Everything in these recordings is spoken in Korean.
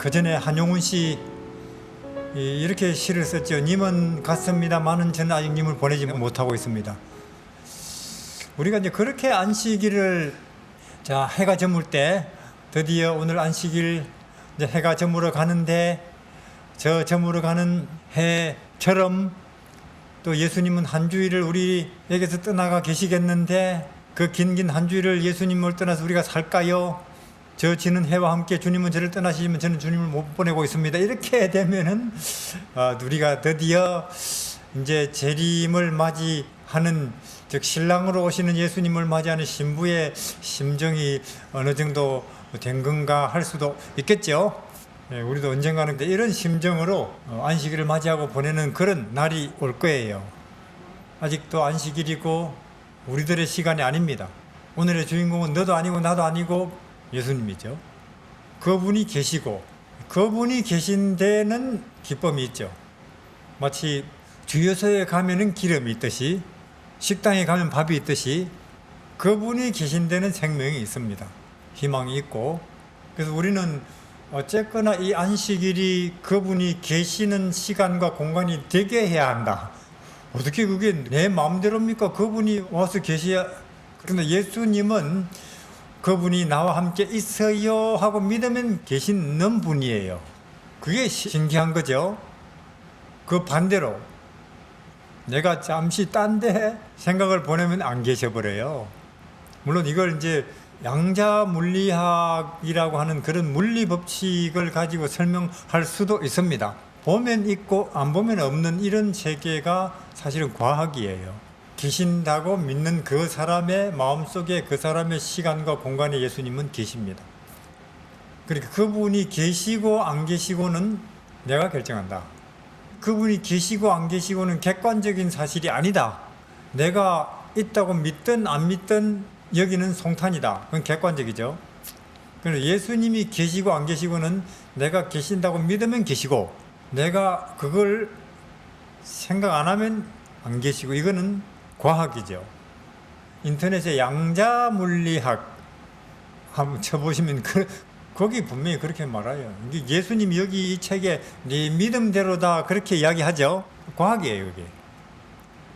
그 전에 한용운 씨 이렇게 시를 썼죠. 님은 갔습니다마는 저는 아직 님을 보내지 못하고 있습니다. 우리가 이제 그렇게 안식일을 자 해가 저물 때 드디어 오늘 안식일 이제 해가 저물어 가는데 저 저물어 가는 해처럼 또 예수님은 한 주일을 우리에게서 떠나가 계시겠는데 그 긴 한 주일을 예수님을 떠나서 우리가 살까요? 저 지는 해와 함께 주님은 저를 떠나시면 저는 주님을 못 보내고 있습니다. 이렇게 되면은 우리가 드디어 이제 재림을 맞이하는 즉 신랑으로 오시는 예수님을 맞이하는 신부의 심정이 어느 정도 된 건가 할 수도 있겠죠. 우리도 언젠가는 이런 심정으로 안식일을 맞이하고 보내는 그런 날이 올 거예요. 아직도 안식일이고 우리들의 시간이 아닙니다. 오늘의 주인공은 너도 아니고 나도 아니고 예수님이죠. 그분이 계시고 그분이 계신 데는 기쁨이 있죠. 마치 주유소에 가면은 기름이 있듯이 식당에 가면 밥이 있듯이 그분이 계신 데는 생명이 있습니다. 희망이 있고 그래서 우리는 어쨌거나 이 안식일이 그분이 계시는 시간과 공간이 되게 해야 한다. 어떻게 그게 내 마음대로입니까? 그분이 와서 계셔야. 그런데 예수님은 그분이 나와 함께 있어요 하고 믿으면 계시는 분이에요. 그게 신기한 거죠. 그 반대로 내가 잠시 딴 데 생각을 보내면 안 계셔버려요. 물론 이걸 이제 양자 물리학이라고 하는 그런 물리 법칙을 가지고 설명할 수도 있습니다. 보면 있고 안 보면 없는 이런 세계가 사실은 과학이에요. 계신다고 믿는 그 사람의 마음속에 그 사람의 시간과 공간에 예수님은 계십니다. 그러니까 그분이 계시고 안 계시고는 내가 결정한다. 그분이 계시고 안 계시고는 객관적인 사실이 아니다. 내가 있다고 믿든 안 믿든 여기는 송탄이다. 그건 객관적이죠. 그래서 예수님이 계시고 안 계시고는 내가 계신다고 믿으면 계시고 내가 그걸 생각 안 하면 안 계시고 이거는 과학이죠. 인터넷에 양자 물리학 한번 쳐보시면 거기 분명히 그렇게 말해요. 예수님이 여기 이 책에 네 믿음대로다 그렇게 이야기하죠. 과학이에요, 그게.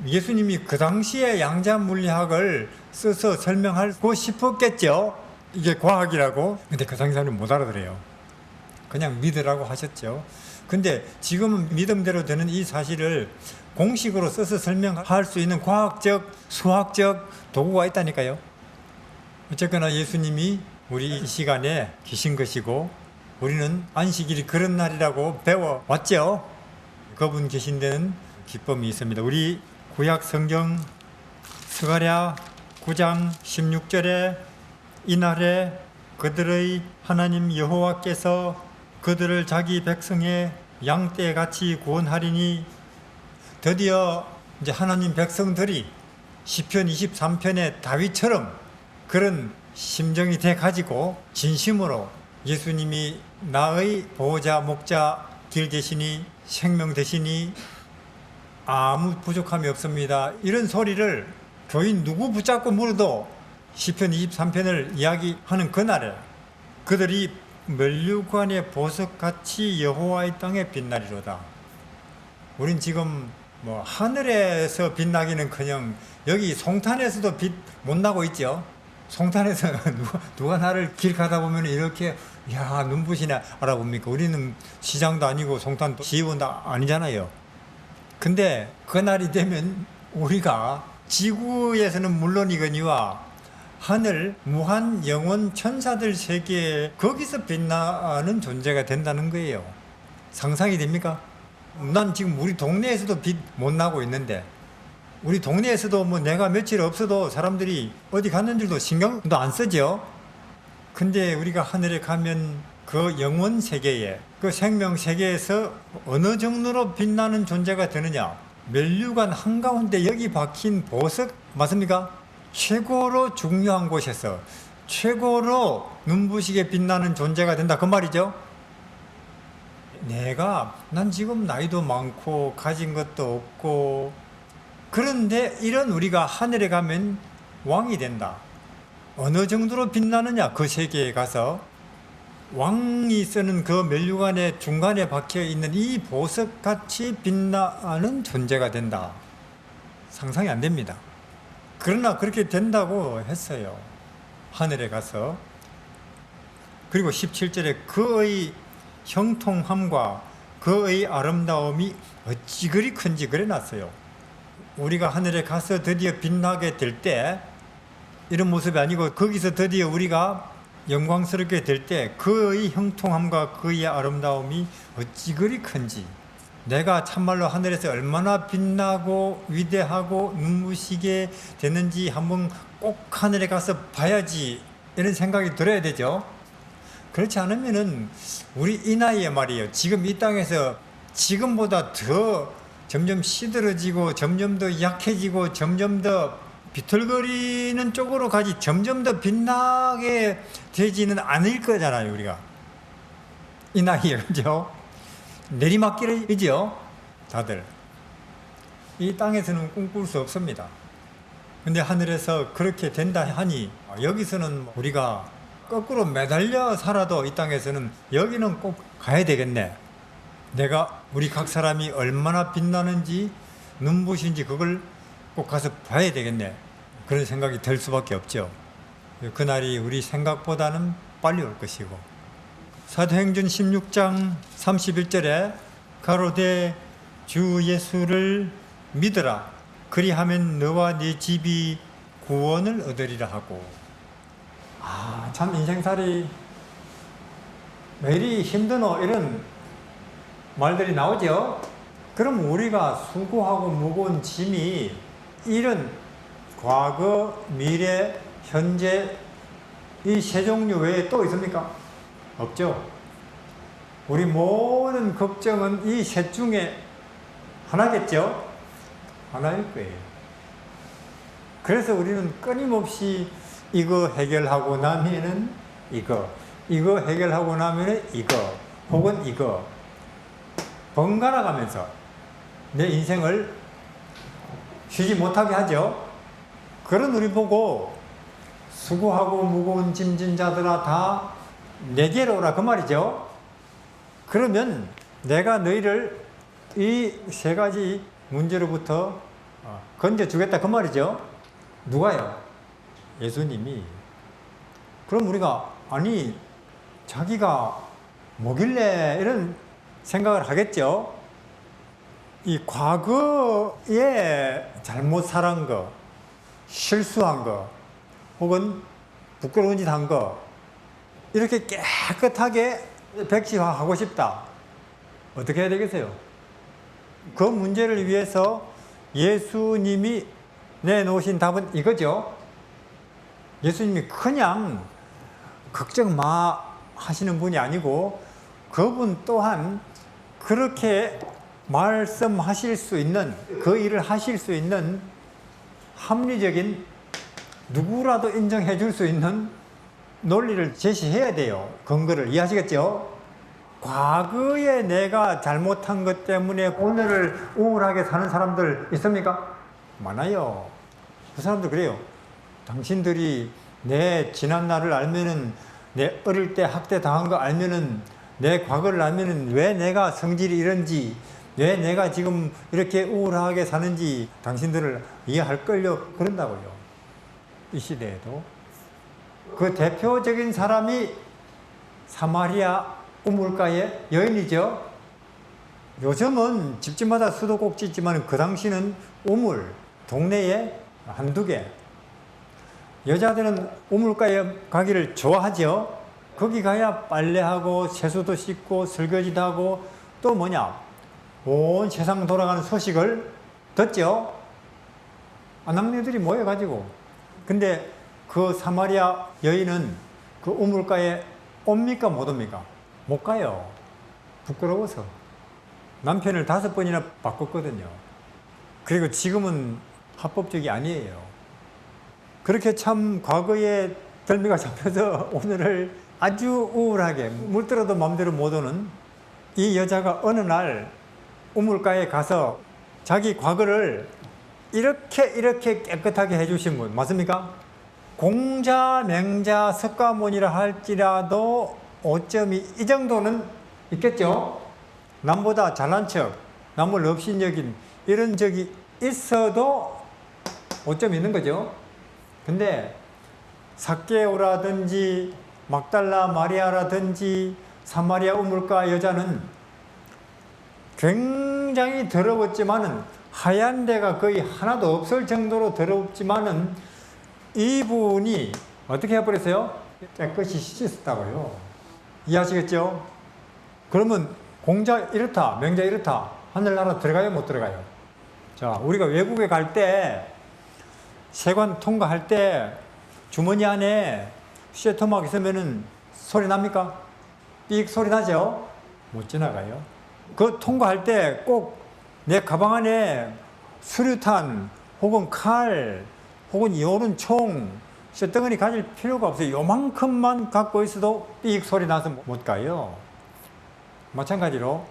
예수님이 그 당시에 양자 물리학을 써서 설명하고 싶었겠죠. 이게 과학이라고. 근데 그 당시 사람은 못 알아들어요. 그냥 믿으라고 하셨죠. 근데 지금은 믿음대로 되는 이 사실을 공식으로 써서 설명할 수 있는 과학적, 수학적 도구가 있다니까요. 어쨌거나 예수님이 우리 이 시간에 계신 것이고 우리는 안식일이 그런 날이라고 배워왔죠. 그분 계신 데는 기쁨이 있습니다. 우리 구약 성경 스가랴 9장 16절에 이날에 그들의 하나님 여호와께서 그들을 자기 백성의 양떼같이 구원하리니 드디어 이제 하나님 백성들이 시편 23편의 다윗처럼 그런 심정이 돼 가지고 진심으로 예수님이 나의 보호자 목자 길 되시니 생명 되시니 아무 부족함이 없습니다. 이런 소리를 교인 누구 붙잡고 물어도 시편 23편을 이야기하는 그날에 그들이 면류관의 보석같이 여호와의 땅에 빛나리로다. 우린 지금 하늘에서 빛나기는커녕 여기 송탄에서도 빛 못 나고 있죠. 송탄에서 누가 나를 길 가다 보면 이렇게 야 눈부시네 알아봅니까? 우리는 시장도 아니고 송탄도 시의원도 아니잖아요. 근데 그날이 되면 우리가 지구에서는 물론이거니와 하늘 무한 영원 천사들 세계에 거기서 빛나는 존재가 된다는 거예요. 상상이 됩니까? 난 지금 우리 동네에서도 빛 못 나고 있는데 우리 동네에서도 내가 며칠 없어도 사람들이 어디 갔는 줄도 신경도 안 쓰죠. 근데 우리가 하늘에 가면 그 영원 세계에 그 생명 세계에서 어느 정도로 빛나는 존재가 되느냐. 면류관 한가운데 여기 박힌 보석 맞습니까? 최고로 중요한 곳에서 최고로 눈부시게 빛나는 존재가 된다 그 말이죠. 난 지금 나이도 많고 가진 것도 없고 그런데 이런 우리가 하늘에 가면 왕이 된다. 어느 정도로 빛나느냐 그 세계에 가서 왕이 쓰는 그 면류관의 중간에 박혀 있는 이 보석같이 빛나는 존재가 된다. 상상이 안 됩니다. 그러나 그렇게 된다고 했어요. 하늘에 가서. 그리고 17절에 그의 형통함과 그의 아름다움이 어찌 그리 큰지 그래놨어요. 우리가 하늘에 가서 드디어 빛나게 될 때, 이런 모습이 아니고 거기서 드디어 우리가 영광스럽게 될 때 그의 형통함과 그의 아름다움이 어찌 그리 큰지, 내가 참말로 하늘에서 얼마나 빛나고 위대하고 눈부시게 되는지 한번 꼭 하늘에 가서 봐야지, 이런 생각이 들어야 되죠. 그렇지 않으면은 우리 이 나이에 말이에요, 지금 이 땅에서 지금보다 더 점점 시들어지고 점점 더 약해지고 점점 더 비틀거리는 쪽으로 가지, 점점 더 빛나게 되지는 않을 거잖아요. 우리가 이 나이에, 그죠? 내리막길이죠. 다들 이 땅에서는 꿈꿀 수 없습니다. 근데 하늘에서 그렇게 된다 하니, 여기서는 우리가 거꾸로 매달려 살아도 이 땅에서는 여기는 꼭 가야 되겠네. 내가, 우리 각 사람이 얼마나 빛나는지 눈부신지 그걸 꼭 가서 봐야 되겠네. 그런 생각이 들 수밖에 없죠. 그날이 우리 생각보다는 빨리 올 것이고. 사도행전 16장 31절에 가로되 주 예수를 믿으라. 그리하면 너와 네 집이 구원을 얻으리라 하고. 참 인생살이 왜 이리 힘드노, 이런 말들이 나오죠. 그럼 우리가 수고하고 무거운 짐이 이런 과거, 미래, 현재 이 세 종류 외에 또 있습니까? 없죠. 우리 모든 걱정은 이 셋 중에 하나겠죠? 하나일 거예요. 그래서 우리는 끊임없이 이거 해결하고 나면은 이거 해결하고 나면은 이거, 혹은 이거 번갈아 가면서 내 인생을 쉬지 못하게 하죠. 그런 우리 보고 수고하고 무거운 짐진 자들아 다 내게로 오라, 그 말이죠. 그러면 내가 너희를 이 세 가지 문제로부터 건져주겠다, 그 말이죠. 누가요? 예수님이. 그럼 우리가, 아니 자기가 뭐길래 이런 생각을 하겠죠. 이 과거에 잘못 살한 거, 실수한 거, 혹은 부끄러운 짓 한 거, 이렇게 깨끗하게 백지화하고 싶다. 어떻게 해야 되겠어요? 그 문제를 위해서 예수님이 내놓으신 답은 이거죠. 예수님이 그냥 걱정 마 하시는 분이 아니고, 그분 또한 그렇게 말씀하실 수 있는, 그 일을 하실 수 있는 합리적인, 누구라도 인정해 줄 수 있는 논리를 제시해야 돼요. 근거를. 이해하시겠죠? 과거에 내가 잘못한 것 때문에 오늘을 우울하게 사는 사람들 있습니까? 많아요. 그 사람들 그래요. 당신들이 내 지난 날을 알면은, 내 어릴 때 학대 당한 거 알면은, 내 과거를 알면은 왜 내가 성질이 이런지, 왜 내가 지금 이렇게 우울하게 사는지 당신들을 이해할걸요. 그런다고요. 이 시대에도. 그 대표적인 사람이 사마리아 우물가의 여인이죠. 요즘은 집집마다 수도꼭지 있지만 그 당시는 우물, 동네에 한두 개. 여자들은 우물가에 가기를 좋아하죠. 거기 가야 빨래하고 세수도 씻고 설거지도 하고, 또 뭐냐, 온 세상 돌아가는 소식을 듣죠. 아낙네들이 모여가지고. 근데 그 사마리아 여인은 그 우물가에 옵니까 못 옵니까? 못 가요. 부끄러워서. 남편을 5번이나 바꿨거든요. 그리고 지금은 합법적이 아니에요. 그렇게 참 과거에 덜미가 잡혀서 오늘을 아주 우울하게, 물들어도 마음대로 못 오는 이 여자가 어느 날 우물가에 가서 자기 과거를 이렇게 깨끗하게 해주신 분, 맞습니까? 공자, 맹자, 석가모니라 할지라도 오점이 이 정도는 있겠죠. 남보다 잘난 척, 남을 업신여긴 이런 적이 있어도 오점이 있는 거죠. 근데 삭개오라든지 막달라 마리아라든지 사마리아 우물가 여자는 굉장히 더러웠지만은 하얀 데가 거의 하나도 없을 정도로 더럽지만은 이분이 어떻게 해버렸어요? 깨끗이 씻었다고요. 이해하시겠죠? 그러면 공자 이렇다, 명자 이렇다. 하늘나라 들어가요, 못 들어가요? 자, 우리가 외국에 갈 때 세관 통과할 때 주머니 안에 쇠토막 있으면은 소리 납니까? 삑 소리 나죠? 못 지나가요. 그 통과할 때 꼭 내 가방 안에 수류탄 혹은 칼 혹은 요런 총 쇠덩어리 가질 필요가 없어요. 요만큼만 갖고 있어도 삑 소리 나서 못 가요. 마찬가지로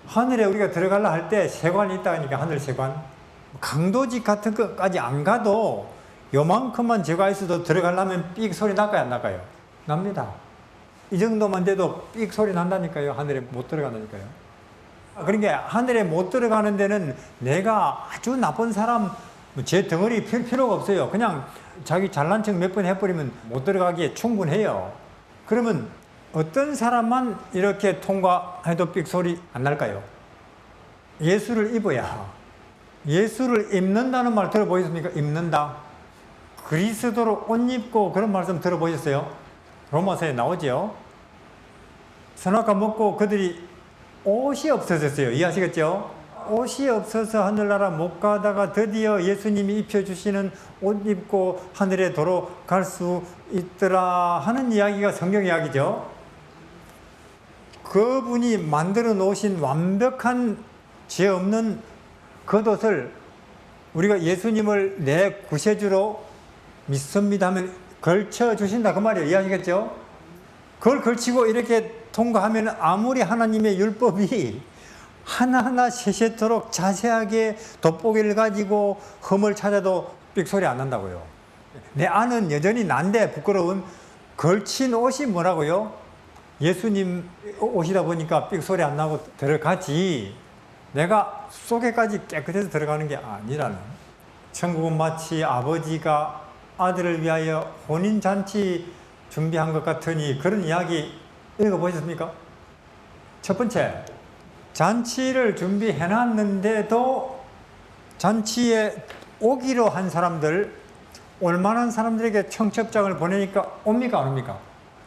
하늘에 우리가 들어가려 할 때 세관이 있다니까, 하늘 세관. 강도직 같은 것까지 안 가도 요만큼만 제가 있어도 들어가려면 삑 소리 날까요, 안 날까요? 납니다. 이 정도만 돼도 삑 소리 난다니까요. 하늘에 못 들어간다니까요. 그러니까 하늘에 못 들어가는 데는 내가 아주 나쁜 사람, 제 덩어리 필요가 없어요. 그냥 자기 잘난 척 몇 번 해버리면 못 들어가기에 충분해요. 그러면 어떤 사람만 이렇게 통과해도 삑 소리 안 날까요? 예수를 입어야. 예수를 입는다는 말 들어보셨습니까? 입는다. 그리스도로 옷 입고 그런 말씀 들어보셨어요? 로마서에 나오죠. 선악과 먹고 그들이 옷이 없어졌어요. 이해하시겠죠? 옷이 없어서 하늘나라 못 가다가 드디어 예수님이 입혀주시는 옷 입고 하늘에 도로 갈 수 있더라 하는 이야기가 성경 이야기죠. 그분이 만들어 놓으신 완벽한 죄 없는 겉옷을 우리가 예수님을 내 구세주로 믿습니다 하면 걸쳐주신다 그 말이에요. 이해하시겠죠? 그걸 걸치고 이렇게 통과하면 아무리 하나님의 율법이 하나하나 세세토록 자세하게 돋보기를 가지고 흠을 찾아도 삑소리 안 난다고요. 내 안은 여전히 난데 부끄러운 걸친 옷이 뭐라고요? 예수님 옷이다 보니까 삑소리 안 나고 들어가지 내가 속에까지 깨끗해서 들어가는 게 아니라는. 천국은 마치 아버지가 아들을 위하여 혼인잔치 준비한 것 같으니 그런 이야기 읽어보셨습니까? 첫 번째, 잔치를 준비해놨는데도 잔치에 오기로 한 사람들, 올만한 사람들에게 청첩장을 보내니까 옵니까 안 옵니까?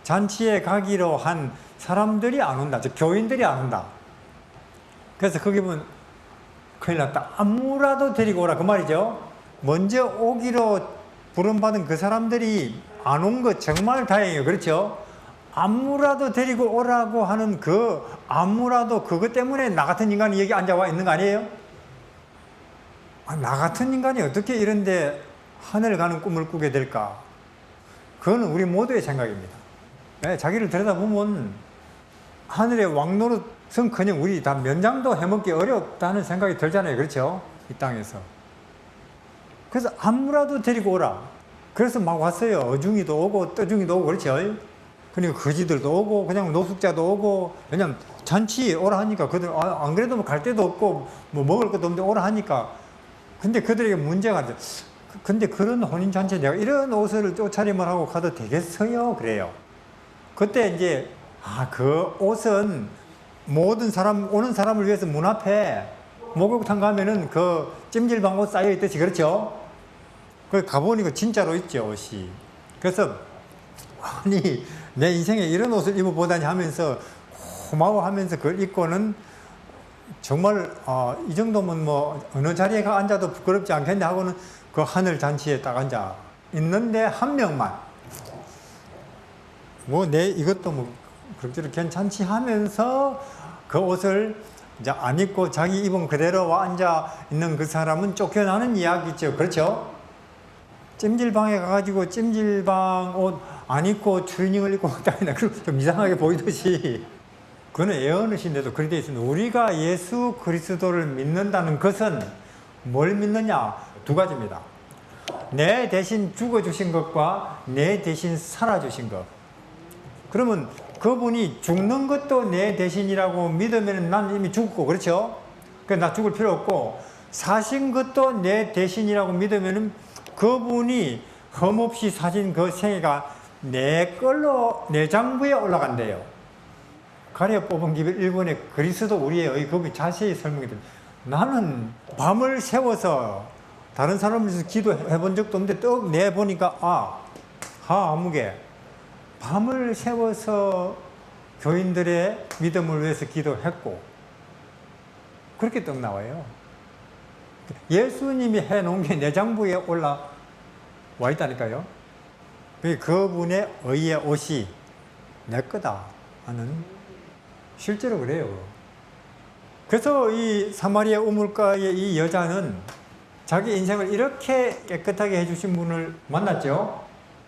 잔치에 가기로 한 사람들이 안 온다. 즉 교인들이 안 온다. 그래서 거기 보면 큰일 났다. 아무라도 데리고 오라 그 말이죠. 먼저 오기로 부름받은 그 사람들이 안 온 거 정말 다행이에요. 그렇죠? 아무라도 데리고 오라고 하는 그 아무라도 그것 때문에 나 같은 인간이 여기 앉아와 있는 거 아니에요? 나 같은 인간이 어떻게 이런데 하늘 가는 꿈을 꾸게 될까? 그건 우리 모두의 생각입니다. 네, 자기를 들여다보면 하늘의 왕노릇은커녕 우리 다 면장도 해먹기 어렵다는 생각이 들잖아요. 그렇죠? 이 땅에서. 그래서 아무라도 데리고 오라. 그래서 막 왔어요. 어중이도 오고 떠중이도 오고 그렇죠? 그러니까 거지들도 오고 그냥 노숙자도 오고 왜냐면 잔치 오라 하니까 그들 안 그래도 뭐 갈 데도 없고 뭐 먹을 것도 없는데 오라 하니까. 근데 그들에게 문제가 있어요. 근데 그런 혼인잔치에 내가 이런 옷을 옷차림을 하고 가도 되겠어요? 그래요. 그때 이제 그 옷은 모든 사람 오는 사람을 위해서 문 앞에 목욕탕 가면은 그 찜질방 옷 쌓여 있듯이 그렇죠? 그 가보니까 진짜로 있죠 옷이. 그래서 아니 내 인생에 이런 옷을 입어보다니 하면서 고마워하면서 그걸 입고는 정말 이 정도면 뭐 어느 자리에 앉아도 부끄럽지 않겠네 하고는 그 하늘 잔치에 딱 앉아 있는데 한 명만 뭐 내 이것도 뭐 그렇게 괜찮지 하면서 그 옷을 이제 안 입고 자기 입은 그대로 앉아 있는 그 사람은 쫓겨나는 이야기죠. 그렇죠? 찜질방에 가가지고 찜질방 옷 안 입고 트레이닝을 입고 다니나 좀 이상하게 보이듯이 그는 애언이신데도 그렇게 되어 있습니다. 우리가 예수 그리스도를 믿는다는 것은 뭘 믿느냐? 두 가지입니다. 내 대신 죽어주신 것과 내 대신 살아주신 것. 그러면 그분이 죽는 것도 내 대신이라고 믿으면 난 이미 죽고, 그렇죠? 그래서 나 죽을 필요 없고, 사신 것도 내 대신이라고 믿으면 그분이 흠없이 사신 그 생애가 내 걸로 내 장부에 올라간대요. 가려 뽑은 기별 1번에 그리스도 우리의 그분이 자세히 설명해 줍니다. 나는 밤을 새워서 다른 사람을 위해서 기도해 본 적도 없는데 떡 내보니까 아무개 밤을 새워서 교인들의 믿음을 위해서 기도했고, 그렇게 떡 나와요. 예수님이 해놓은 게 내 장부에 올라와 있다니까요. 그분의 의의 옷이 내 거다 하는, 실제로 그래요. 그래서 이 사마리아 우물가의 이 여자는 자기 인생을 이렇게 깨끗하게 해주신 분을 만났죠.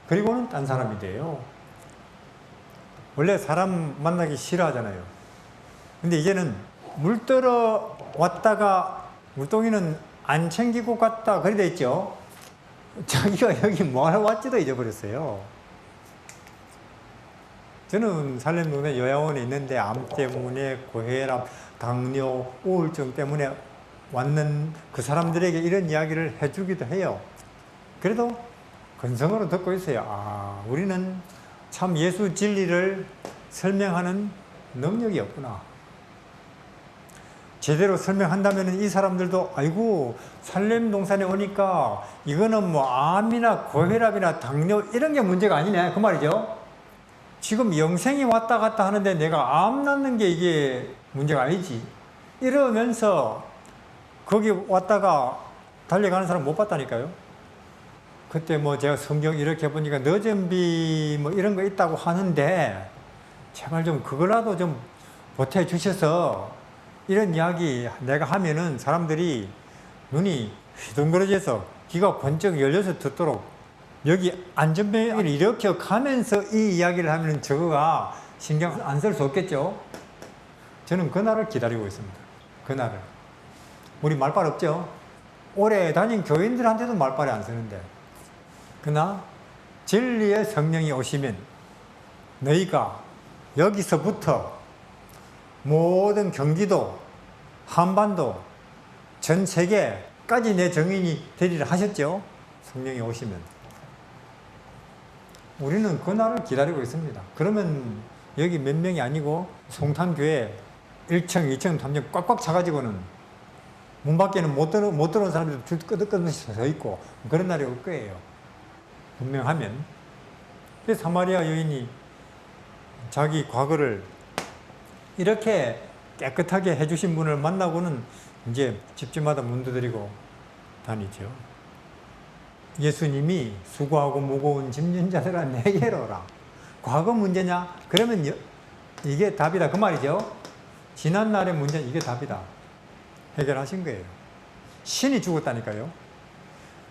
그리고는 딴 사람이 돼요. 원래 사람 만나기 싫어하잖아요. 근데 이제는 물들어 왔다가 물동이는 안 챙기고 갔다 그래 돼 있죠. 자기가 여기 뭐하러 왔지도 잊어버렸어요. 저는 살렘동네 요양원에 있는데 암 때문에 고혈압, 당뇨, 우울증 때문에 왔는 그 사람들에게 이런 이야기를 해주기도 해요. 그래도 근성으로 듣고 있어요. 우리는 참 예수 진리를 설명하는 능력이 없구나. 제대로 설명한다면 이 사람들도 아이고 살렘동산에 오니까 이거는 뭐 암이나 고혈압이나 당뇨 이런 게 문제가 아니네 그 말이죠. 지금 영생이 왔다 갔다 하는데 내가 암 낳는 게 이게 문제가 아니지. 이러면서 거기 왔다가 달려가는 사람 못 봤다니까요. 그때 뭐 제가 성경 이렇게 보니까 너점비 뭐 이런 거 있다고 하는데 제발 좀 그거라도 좀 보태 주셔서 이런 이야기 내가 하면은 사람들이 눈이 휘둥그러져서 귀가 번쩍 열려서 듣도록 여기 안전벨을 이렇게 가면서 이 이야기를 하면 저거가 신경 안 쓸 수 없겠죠. 저는 그날을 기다리고 있습니다. 그날을. 우리 말빨 없죠. 오래 다닌 교인들한테도 말빨이 안 쓰는데 그러나 진리의 성령이 오시면 너희가 여기서부터 모든 경기도, 한반도, 전 세계까지 내 증인이 되리라 하셨죠. 성령이 오시면. 우리는 그날을 기다리고 있습니다. 그러면 여기 몇 명이 아니고 송탄교회 1층, 2층, 3층 꽉꽉 차가지고는 문 밖에는 못 들어온 사람들도 줄 끄덕끄덕 서 있고 그런 날이 올 거예요. 분명하면. 그래서 사마리아 여인이 자기 과거를 이렇게 깨끗하게 해주신 분을 만나고는 이제 집집마다 문 두드리고 다니죠. 예수님이 수고하고 무거운 짐진 자들아 내게로 오라. 과거 문제냐? 그러면 이게 답이다 그 말이죠. 지난날의 문제는 이게 답이다. 해결하신 거예요. 신이 죽었다니까요.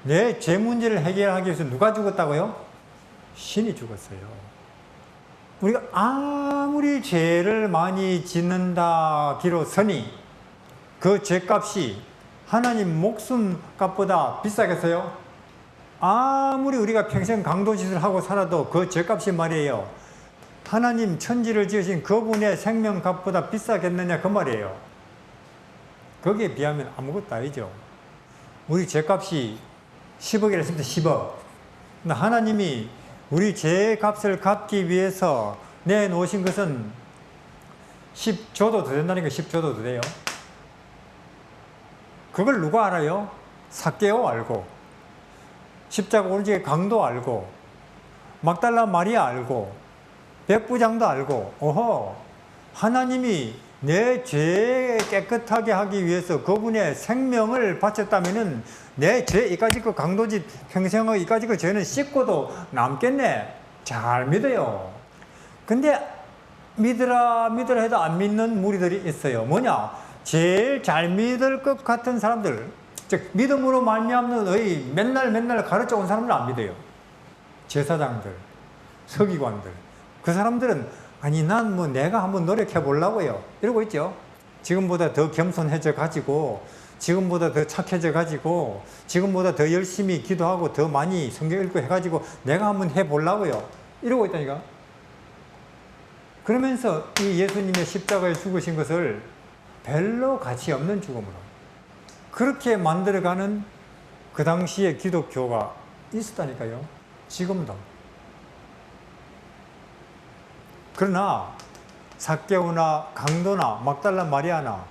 내 죄 문제를 해결하기 위해서 누가 죽었다고요? 신이 죽었어요. 우리가 아무리 죄를 많이 짓는다 기로서니 그 죄값이 하나님 목숨값보다 비싸겠어요? 아무리 우리가 평생 강도짓을 하고 살아도 그 죄값이 말이에요. 하나님 천지를 지으신 그분의 생명값보다 비싸겠느냐 그 말이에요. 거기에 비하면 아무것도 아니죠. 우리 죄값이 10억이라 했습니다. 10억. 하나님이 우리 죄값을 갚기 위해서 내놓으신 것은 10조도 더 된다는 거 10조도 더 돼요. 그걸 누가 알아요? 삭개오 알고, 십자가 오른쪽에 강도 알고, 막달라 마리아 알고, 백부장도 알고, 하나님이 내 죄 깨끗하게 하기 위해서 그분의 생명을 바쳤다면은 내 죄 이까짓 거 강도짓 평생의 이까짓 거 죄는 씻고도 남겠네. 잘 믿어요. 근데 믿으라 해도 안 믿는 무리들이 있어요. 뭐냐? 제일 잘 믿을 것 같은 사람들, 즉 믿음으로 말미암는 맨날 가르쳐 온 사람들 안 믿어요. 제사장들, 서기관들. 그 사람들은 아니 난 뭐 내가 한번 노력해 보려고요 이러고 있죠. 지금보다 더 겸손해져 가지고, 지금보다 더 착해져 가지고, 지금보다 더 열심히 기도하고 더 많이 성경 읽고 해가지고 내가 한번 해 보려고요 이러고 있다니까. 그러면서 이 예수님의 십자가에 죽으신 것을 별로 가치 없는 죽음으로 그렇게 만들어가는 그 당시에 기독교가 있었다니까요. 지금도. 그러나 삭개오나 강도나 막달라 마리아나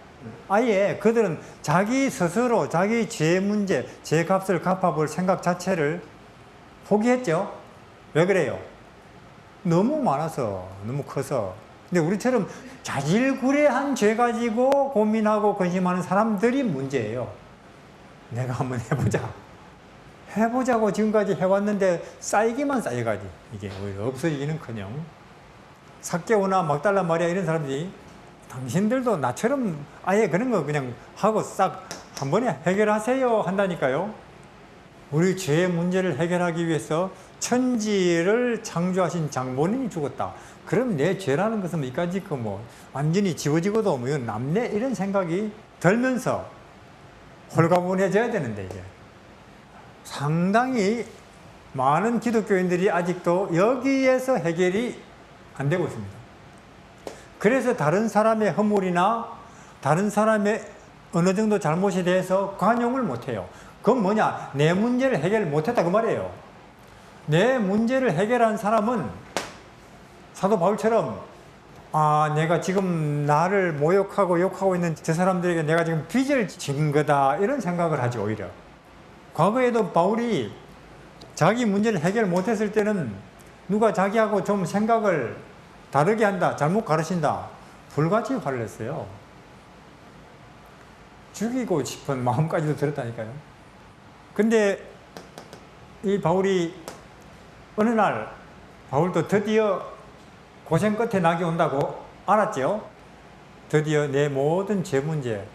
아예 그들은 자기 스스로 자기 죄 문제, 죄 값을 갚아볼 생각 자체를 포기했죠. 왜 그래요? 너무 많아서, 너무 커서. 근데 우리처럼 자질구레한 죄 가지고 고민하고 근심하는 사람들이 문제예요. 내가 한번 해보자. 해보자고 지금까지 해왔는데 쌓이기만 쌓여가지. 이게 오히려 없어지기는커녕. 삭개오나 막달라 마리아 이런 사람들이 당신들도 나처럼 아예 그런 거 그냥 하고 싹 한 번에 해결하세요 한다니까요. 우리 죄의 문제를 해결하기 위해서 천지를 창조하신 장본인이 죽었다. 그럼 내 죄라는 것은 이까짓 거 뭐 완전히 지워지고도 뭐 이건 남네 이런 생각이 들면서 홀가분해져야 되는데 이게 상당히 많은 기독교인들이 아직도 여기에서 해결이 안 되고 있습니다. 그래서 다른 사람의 허물이나 다른 사람의 어느 정도 잘못에 대해서 관용을 못해요. 그건 뭐냐? 내 문제를 해결 못했다 그 말이에요. 내 문제를 해결한 사람은 사도 바울처럼 내가 지금 나를 모욕하고 욕하고 있는 저 사람들에게 내가 지금 빚을 진 거다 이런 생각을 하지 오히려. 과거에도 바울이 자기 문제를 해결 못했을 때는 누가 자기하고 좀 생각을 다르게 한다, 잘못 가르친다, 불같이 화를 냈어요. 죽이고 싶은 마음까지도 들었다니까요. 근데 이 바울이 어느 날 바울도 드디어 고생 끝에 낙이 온다고 알았죠. 드디어 내 모든 죄 문제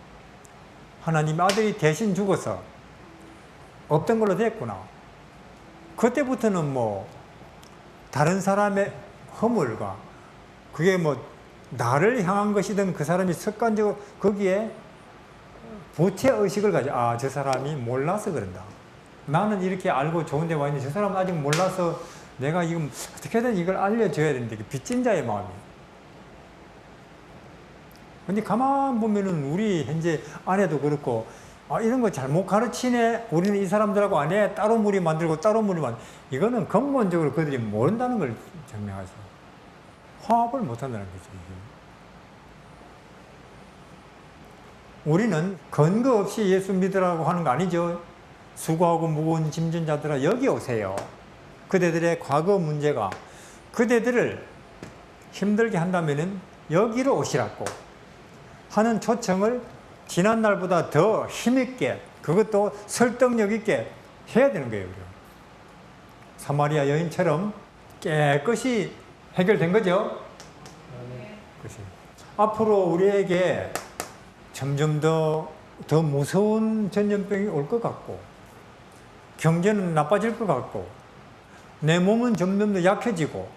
하나님 아들이 대신 죽어서 없던 걸로 됐구나. 그때부터는 뭐 다른 사람의 허물과 그게 뭐 나를 향한 것이든 그 사람이 습관적으로 거기에 부채의식을 가지고 저 사람이 몰라서 그런다. 나는 이렇게 알고 좋은 데 와 있는데 저 사람은 아직 몰라서 내가 지금 어떻게든 이걸 알려줘야 되는데 빚진 자의 마음이에요. 근데 가만 보면은 우리 현재 아내도 그렇고 이런 거 잘못 가르치네. 우리는 이 사람들하고 아내 따로 무리 만들고 따로 무리 이거는 근본적으로 그들이 모른다는 걸 증명하죠. 화합을 못한다는 거죠. 우리는 근거 없이 예수 믿으라고 하는 거 아니죠. 수고하고 무거운 짐진 자들아 여기 오세요. 그대들의 과거 문제가 그대들을 힘들게 한다면은 여기로 오시라고 하는 초청을 지난 날보다 더 힘있게 그것도 설득력 있게 해야 되는 거예요. 사마리아 여인처럼 깨끗이 해결된 거죠. 네. 앞으로 우리에게 점점 더 무서운 전염병이 올 것 같고 경제는 나빠질 것 같고 내 몸은 점점 더 약해지고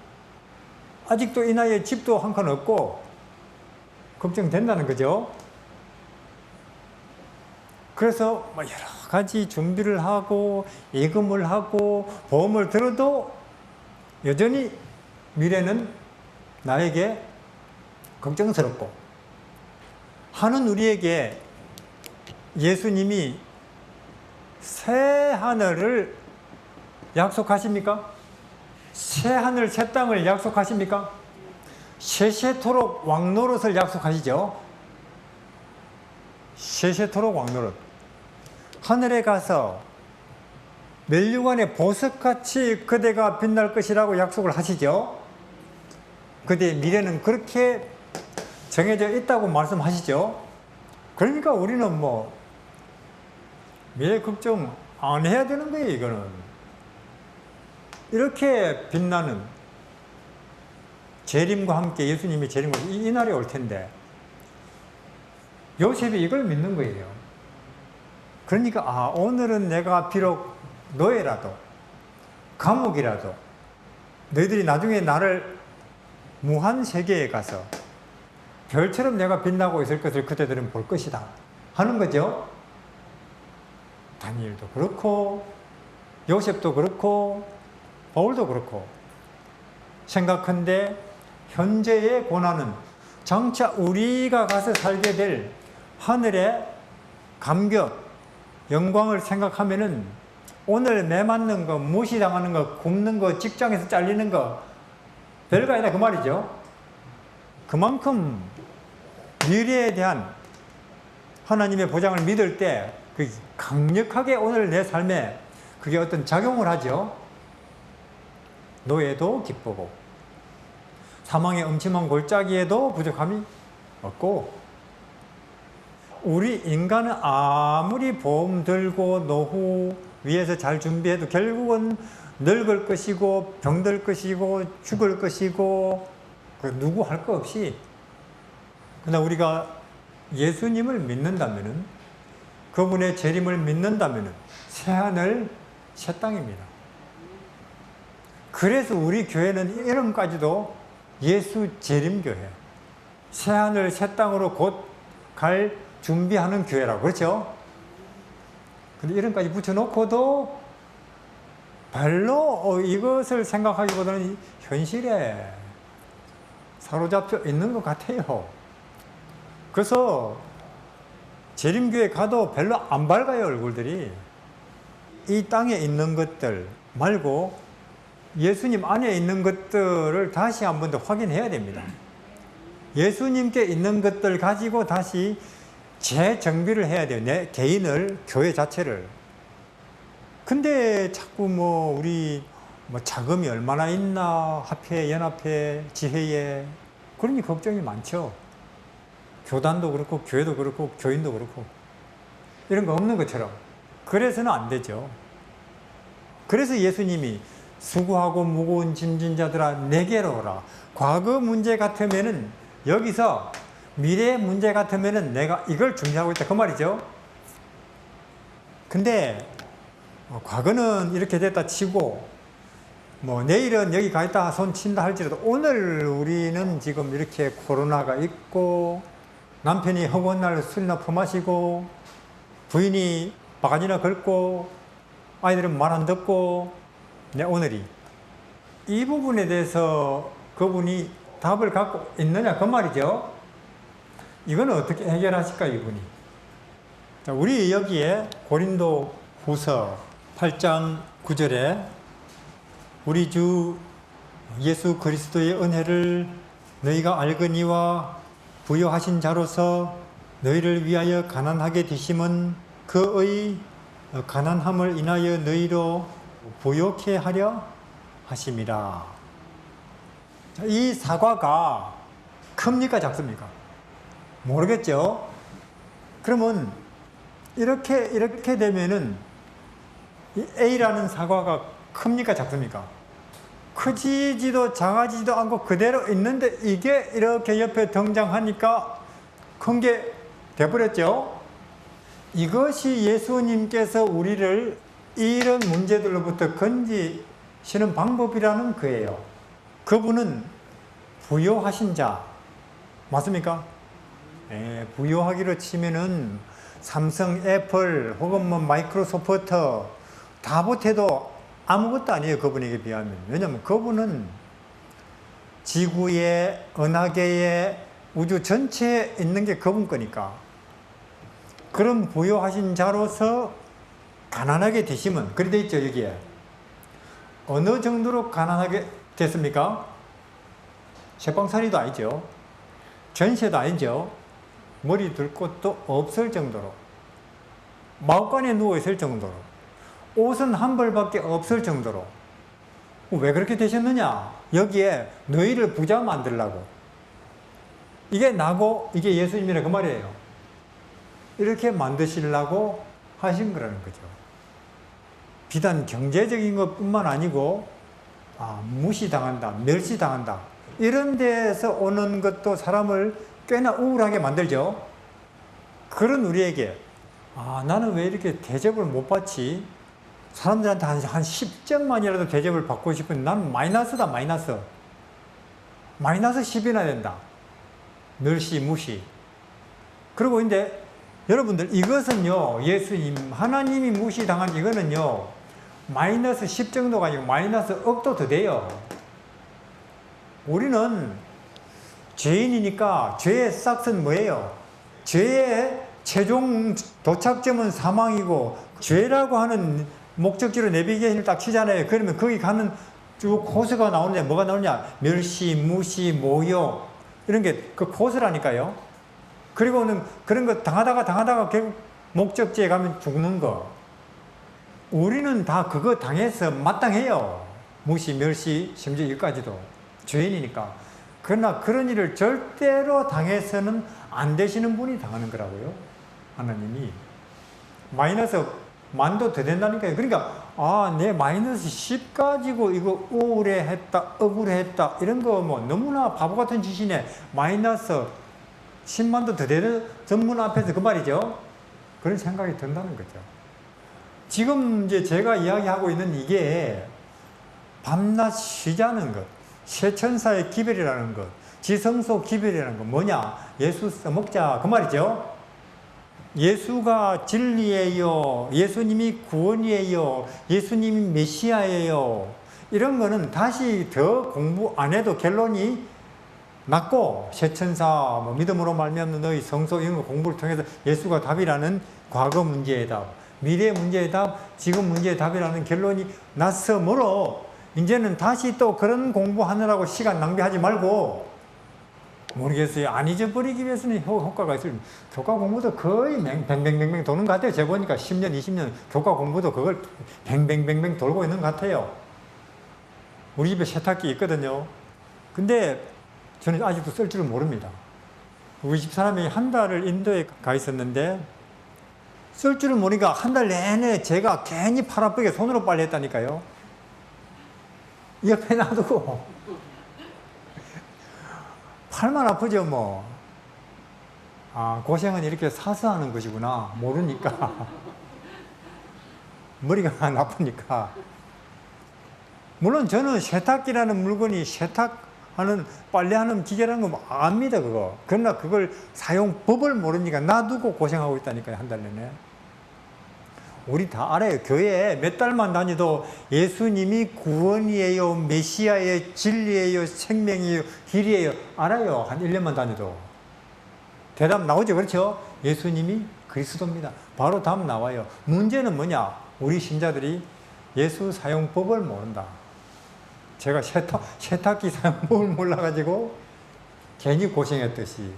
아직도 이 나이에 집도 한 칸 없고 걱정된다는 거죠. 그래서 여러 가지 준비를 하고 예금을 하고 보험을 들어도 여전히 미래는 나에게 걱정스럽고 하는 우리에게 예수님이 새 하늘을 약속하십니까? 새 하늘 새 땅을 약속하십니까? 세세토록 왕노릇을 약속하시죠. 세세토록 왕노릇. 하늘에 가서 멸류관의 보석같이 그대가 빛날 것이라고 약속을 하시죠. 그대의 미래는 그렇게 정해져 있다고 말씀하시죠. 그러니까 우리는 뭐 미래 걱정 안 해야 되는 거예요. 이거는 이렇게 빛나는 재림과 함께 예수님의 재림과 이 날이 올 텐데 요셉이 이걸 믿는 거예요. 그러니까 오늘은 내가 비록 노예라도 감옥이라도 너희들이 나중에 나를 무한 세계에 가서 별처럼 내가 빛나고 있을 것을 그대들은 볼 것이다 하는 거죠. 다니엘도 그렇고 요셉도 그렇고 바울도 그렇고 생각한데 현재의 고난은 장차 우리가 가서 살게 될 하늘의 감격, 영광을 생각하면은 오늘 매 맞는 거, 무시당하는 거, 굶는 거, 직장에서 잘리는 거 별거 아니다 그 말이죠. 그만큼 미래에 대한 하나님의 보장을 믿을 때 그 강력하게 오늘 내 삶에 그게 어떤 작용을 하죠. 노예도 기쁘고 사망의 음침한 골짜기에도 부족함이 없고, 우리 인간은 아무리 보험 들고 노후 위해서 잘 준비해도 결국은 늙을 것이고 병들 것이고 죽을 것이고 누구 할 거 없이, 그러나 우리가 예수님을 믿는다면은, 그분의 재림을 믿는다면은 새하늘 새 땅입니다. 그래서 우리 교회는 이름까지도 예수 재림교회, 새하늘 새 땅으로 곧 갈 준비하는 교회라고 그렇죠? 근데 이름까지 붙여놓고도 별로 이것을 생각하기보다는 현실에 사로잡혀 있는 것 같아요. 그래서 재림교회 가도 별로 안 밝아요, 얼굴들이. 이 땅에 있는 것들 말고 예수님 안에 있는 것들을 다시 한 번 더 확인해야 됩니다. 예수님께 있는 것들 가지고 다시 재정비를 해야 돼요. 내 개인을, 교회 자체를. 근데 자꾸 우리 자금이 얼마나 있나, 합회, 연합회, 지회에. 그러니 걱정이 많죠. 교단도 그렇고, 교회도 그렇고, 교인도 그렇고. 이런 거 없는 것처럼. 그래서는 안 되죠. 그래서 예수님이 수고하고 무거운 짐진 자들아 내게로 오라. 과거 문제 같으면은 여기서 미래 문제 같으면은 내가 이걸 준비하고 있다 그 말이죠. 근데 과거는 이렇게 됐다 치고 내일은 여기 가 있다 손 친다 할지라도 오늘 우리는 지금 이렇게 코로나가 있고 남편이 허구한 날 술이나 퍼마시고 부인이 바가지나 긁고 아이들은 말 안 듣고 내 오늘이 이 부분에 대해서 그분이 답을 갖고 있느냐 그 말이죠. 이거는 어떻게 해결하실까 이분이. 자, 우리 여기에 고린도 후서 8장 9절에 우리 주 예수 그리스도의 은혜를 너희가 알거니와 부요하신 자로서 너희를 위하여 가난하게 되심은 그의 가난함을 인하여 너희로 부요케 하려 하심이라. 자, 이 사과가 큽니까 작습니까? 모르겠죠. 그러면 이렇게 되면은 이 A라는 사과가 큽니까 작습니까? 크지도 작아지지도 않고 그대로 있는데 이게 이렇게 옆에 등장하니까 큰 게 돼버렸죠. 이것이 예수님께서 우리를 이런 문제들로부터 건지시는 방법이라는 거예요. 그분은 부요하신 자 맞습니까? 부요하기로 치면은 삼성, 애플 혹은 마이크로소프트 다 보태도 아무것도 아니에요. 그분에게 비하면. 왜냐하면 그분은 지구에, 은하계에, 우주 전체에 있는 게 그분 거니까. 그런 부요하신 자로서 가난하게 되시면, 그래 돼 있죠 여기에. 어느 정도로 가난하게 됐습니까? 쇠빵살이도 아니죠. 전세도 아니죠. 머리 둘 곳도 없을 정도로, 마구간에 누워있을 정도로, 옷은 한 벌밖에 없을 정도로. 왜 그렇게 되셨느냐? 여기에 너희를 부자 만들라고. 이게 나고 이게 예수님이라 그 말이에요. 이렇게 만드시려고 하신 거라는 거죠. 비단 경제적인 것뿐만 아니고 무시당한다, 멸시당한다 이런 데서 오는 것도 사람을 꽤나 우울하게 만들죠. 그런 우리에게 나는 왜 이렇게 대접을 못 받지? 사람들한테 한 10점만이라도 대접을 받고 싶은데 나는 마이너스다. 마이너스 10이나 된다. 멸시, 무시. 그리고 이제 여러분들 이것은요, 예수님 하나님이 무시당한 이거는요 마이너스 10 정도가 아니고 마이너스 억도 더 돼요. 우리는 죄인이니까 죄의 싹은 뭐예요? 죄의 최종 도착점은 사망이고, 죄라고 하는 목적지로 내비게이션을 딱 치잖아요. 그러면 거기 가는 쭉 코스가 나오느냐, 뭐가 나오느냐? 멸시, 무시, 모욕, 이런 게 그 코스라니까요. 그리고는 그런 거 당하다가 결국 목적지에 가면 죽는 거. 우리는 다 그거 당해서 마땅해요. 무시, 멸시, 심지어 여기까지도. 죄인이니까. 그러나 그런 일을 절대로 당해서는 안 되시는 분이 당하는 거라고요. 하나님이. 마이너스 만도 더 된다니까요. 그러니까 내 마이너스 10 가지고 이거 우울해했다, 억울했다, 이런 거 뭐 너무나 바보 같은 짓이네. 마이너스 10만도 더 되는 전문 앞에서 그 말이죠. 그런 생각이 든다는 거죠. 지금 이제 제가 이야기하고 있는 이게 밤낮 쉬자는 것, 쇠천사의 기별이라는 것, 지성소 기별이라는 것, 뭐냐? 예수 써먹자, 그 말이죠. 예수가 진리예요. 예수님이 구원이에요. 예수님이 메시아예요. 이런 거는 다시 더 공부 안 해도 결론이 났고, 쇠천사, 뭐 믿음으로 말미암는 너희 성소, 이런 거 공부를 통해서 예수가 답이라는 과거 문제의 답, 미래 문제의 답, 지금 문제의 답이라는 결론이 났으므로 이제는 다시 또 그런 공부하느라고 시간 낭비하지 말고, 모르겠어요. 안 잊어버리기 위해서는 효과가 있어요. 교과 공부도 거의 뱅뱅뱅뱅 도는 것 같아요. 제가 보니까 10년, 20년 교과 공부도 그걸 뱅뱅뱅뱅 돌고 있는 것 같아요. 우리 집에 세탁기 있거든요. 근데 저는 아직도 쓸 줄을 모릅니다. 우리 집 사람이 한 달을 인도에 가 있었는데 쓸 줄을 모르니까 한 달 내내 제가 괜히 팔 아프게 손으로 빨래 했다니까요. 옆에 놔두고. 팔만 아프죠, 뭐. 고생은 이렇게 사서 하는 것이구나. 모르니까. 머리가 나쁘니까. 물론 저는 세탁기라는 물건이 세탁하는, 빨래하는 기계라는 거 압니다, 그거. 그러나 그걸 사용법을 모르니까 놔두고 고생하고 있다니까요, 한 달 내내. 우리 다 알아요. 교회에 몇 달만 다녀도 예수님이 구원이에요, 메시아예요, 진리예요, 생명이에요, 길이에요. 알아요. 한 1년만 다녀도. 대답 나오죠. 그렇죠? 예수님이 그리스도입니다. 바로 답 나와요. 문제는 뭐냐? 우리 신자들이 예수 사용법을 모른다. 제가 세탁기 사용법을 몰라가지고 괜히 고생했듯이.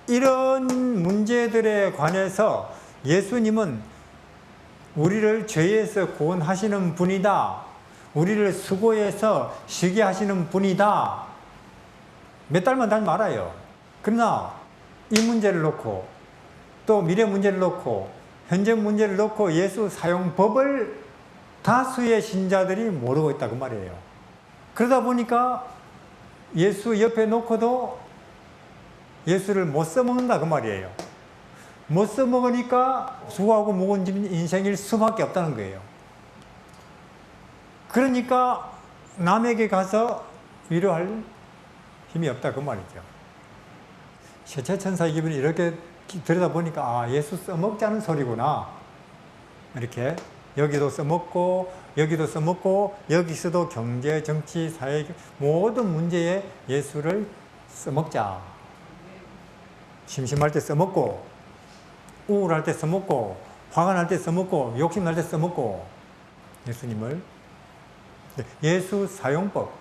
이런 문제들에 관해서 예수님은 우리를 죄에서 구원하시는 분이다. 우리를 수고해서 쉬게 하시는 분이다. 몇 달만 다니면 알아요. 그러나 이 문제를 놓고 또 미래 문제를 놓고 현재 문제를 놓고 예수 사용법을 다수의 신자들이 모르고 있다 그 말이에요. 그러다 보니까 예수 옆에 놓고도 예수를 못 써먹는다 그 말이에요. 못 써먹으니까 수고하고 묵은진 인생일 수밖에 없다는 거예요. 그러니까 남에게 가서 위로할 힘이 없다 그 말이죠. 쇠천사의 기분이 이렇게 들여다보니까 예수 써먹자는 소리구나. 이렇게 여기도 써먹고 여기도 써먹고 여기서도 경제, 정치, 사회 모든 문제에 예수를 써먹자. 심심할 때 써먹고 우울할 때 써먹고 화가 날 때 써먹고 욕심날 때 써먹고 예수님을 예수 사용법